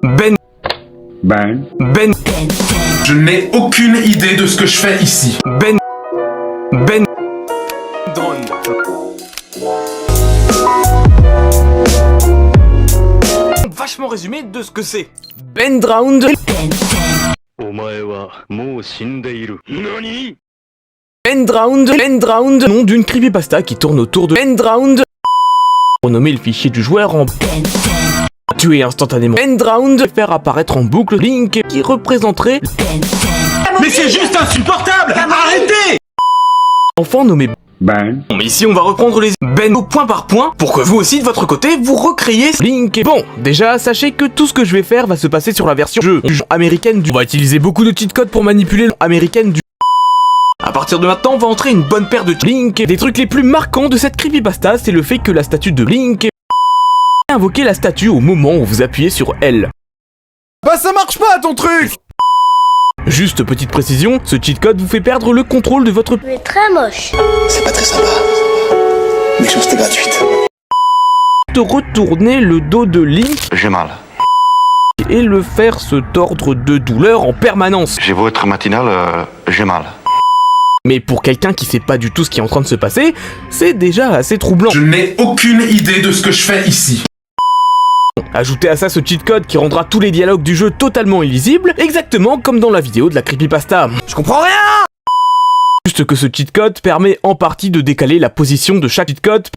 Ben. Je n'ai aucune idée de ce que je fais ici. Drone. Vachement résumé de ce que c'est. Ben Drowned. Ben Drowned, nom d'une creepypasta qui tourne autour de Ben Drowned. Renommer le fichier du joueur en tuer instantanément Ben Drowned, faire apparaître en boucle Link qui représenterait Mais c'est juste insupportable! Arrêtez! enfant nommé Ben. Bon, mais ici on va reprendre les Ben point par point pour que vous aussi de votre côté vous recréez Link. Bon, déjà sachez que tout ce que je vais faire va se passer sur la version jeu américaine du. On va utiliser beaucoup de cheat codes pour manipuler l'américaine du. A partir de maintenant, on va entrer une bonne paire de Link. Des trucs les plus marquants de cette creepypasta, c'est le fait que la statue de Link invoquer la statue au moment où vous appuyez sur L. Bah ça marche pas ton truc! Juste petite précision, ce cheat code vous fait perdre le contrôle de votre. Tu es très moche. C'est pas très sympa. Méchanceté gratuite. De retourner le dos de Link J'ai mal. et le faire se tordre de douleur en permanence. J'ai beau être matinal, j'ai mal. Mais pour quelqu'un qui sait pas du tout ce qui est en train de se passer, c'est déjà assez troublant. Je n'ai aucune idée de ce que je fais ici. Ajoutez à ça ce cheat code qui rendra tous les dialogues du jeu totalement illisibles, exactement comme dans la vidéo de la creepypasta. Je comprends rien! Juste que ce cheat code permet en partie de décaler la position de chaque cheat code.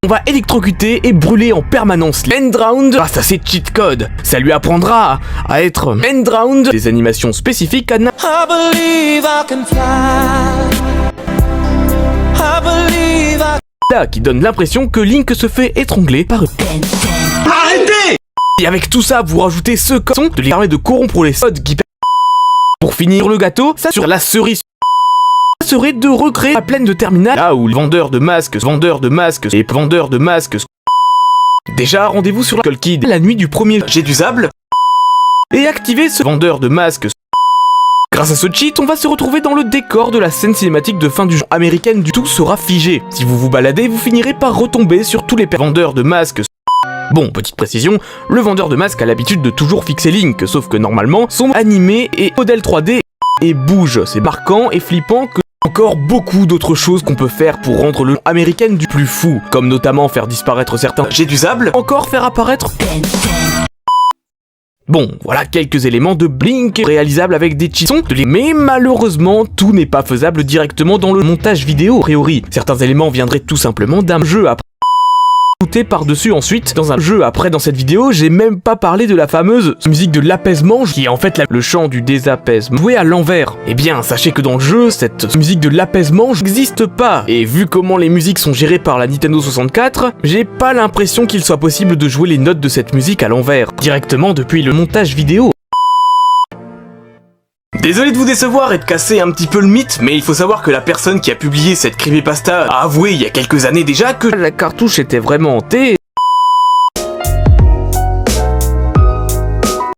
On va électrocuter et brûler en permanence Ben Drowned grâce à ces cheat codes. Ça lui apprendra à être Ben Drowned. Des animations spécifiques à qui donne l'impression que Link se fait étrangler par eux. Arrêtez! Et avec tout ça, vous rajoutez ce son de lui permet de corrompre les codes qui. Pour finir le gâteau, ça sur la cerise serait de recréer la plaine de terminal là où le vendeur de masques et vendeurs de masques. Déjà, rendez-vous sur la Skull Kid la nuit du premier jet du sable et activez ce vendeur de masques. Grâce à ce cheat, on va se retrouver dans le décor de la scène cinématique de fin du jeu américaine du tout sera figé. Si vous vous baladez, vous finirez par retomber sur tous les vendeurs de masques. Bon, petite précision, le vendeur de masques a l'habitude de toujours fixer Link, sauf que normalement, sont animés et modèle 3D et bougent. C'est marquant et flippant que encore beaucoup d'autres choses qu'on peut faire pour rendre le américaine du plus fou, comme notamment faire disparaître certains jets du sable, encore faire apparaître. Bon, voilà quelques éléments de Blink réalisables avec des cheats, mais malheureusement, tout n'est pas faisable directement dans le montage vidéo, a priori. Certains éléments viendraient tout simplement d'un jeu après. Par-dessus ensuite dans un jeu. Après dans cette vidéo j'ai même pas parlé de la fameuse musique de l'apaisement qui est en fait le chant du désapaisement joué à l'envers. Eh bien sachez que dans le jeu cette musique de l'apaisement n'existe pas et vu comment les musiques sont gérées par la Nintendo 64, j'ai pas l'impression qu'il soit possible de jouer les notes de cette musique à l'envers directement depuis le montage vidéo. Désolé de vous décevoir et de casser un petit peu le mythe, mais il faut savoir que la personne qui a publié cette creepypasta a avoué il y a quelques années déjà que la cartouche était vraiment hantée.